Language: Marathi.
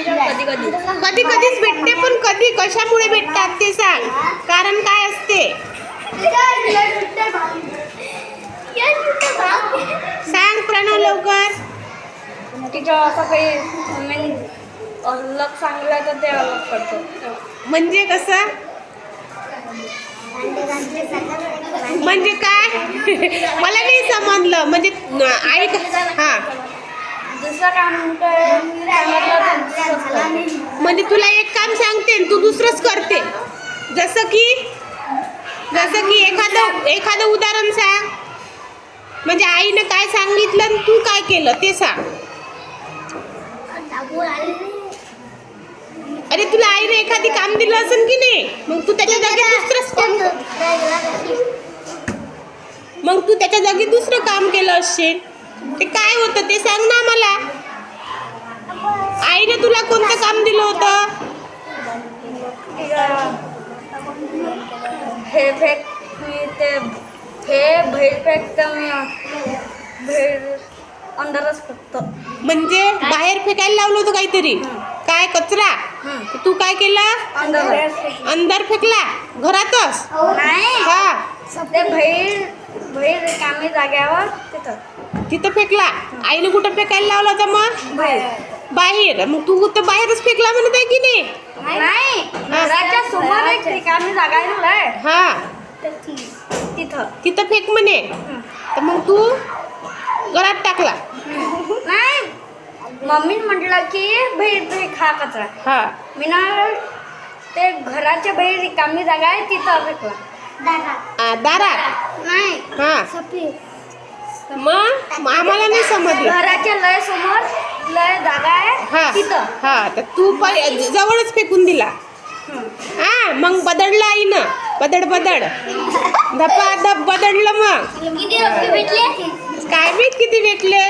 कधी कधीच भेटते, पण कधी कशामुळे भेटतात ते सांग. कारण काय असते सांग प्रणव लवकर. तिचं असं काही अलग सांगलं तर ते अलग करतो. म्हणजे कसं, म्हणजे काय मला नाही समजलं. म्हणजे ऐक, हा दुसरं काम म्हणजे तुला एक काम सांगते आणि तू दुसरंच करते. जसं की एखादं उदाहरण सांग. म्हणजे आईने काय सांगितलं आणि तू काय केलं ते सांग. अरे तुला आईने एखादी काम दिलं असेल की नाही, मग तू त्याच्या जागी दुसरं काम केलं असेल. ते काय होतं ते सांग ना मला. आईने तुला कोणतं काम दिलं होतं? हे फेक मी ते हे बाहेर फेकतं मी बाहेर अंदरच फेकतो. म्हणजे बाहेर फेकायला लावलं होतं काहीतरी, काय कचरा. तू काय केलं? अंदर फेकला घरातच. हा ते बाहेर कामी जाग्यावर तिथं फेकला. आईने कुठं फेकायला लावला होता मग? बाहेर. मग तू तर बाहेरच फेकला म्हणत आहे की नाही. घराच्या समोर एक रिकामी जागा आहे. हा तिथं फेक म्हणे. तर मग तू घरात टाकला. नाही, मम्मी म्हटलं की बाहेर फेक हा कचरा. हा मी ना ते घराच्या बाहेर रिकामी जागा आहे तिथं फेकला. दारात नाही, हा मग आम्हाला नाही समजलं. घराच्या लय समोर लय जागा आहे तिथं. हा तर तू जवळच फेकून दिला. हा मग बदडलं आईनं. बदड धपाधप बदडलं. मग किती रुपये भेटले काय माहित किती भेटले.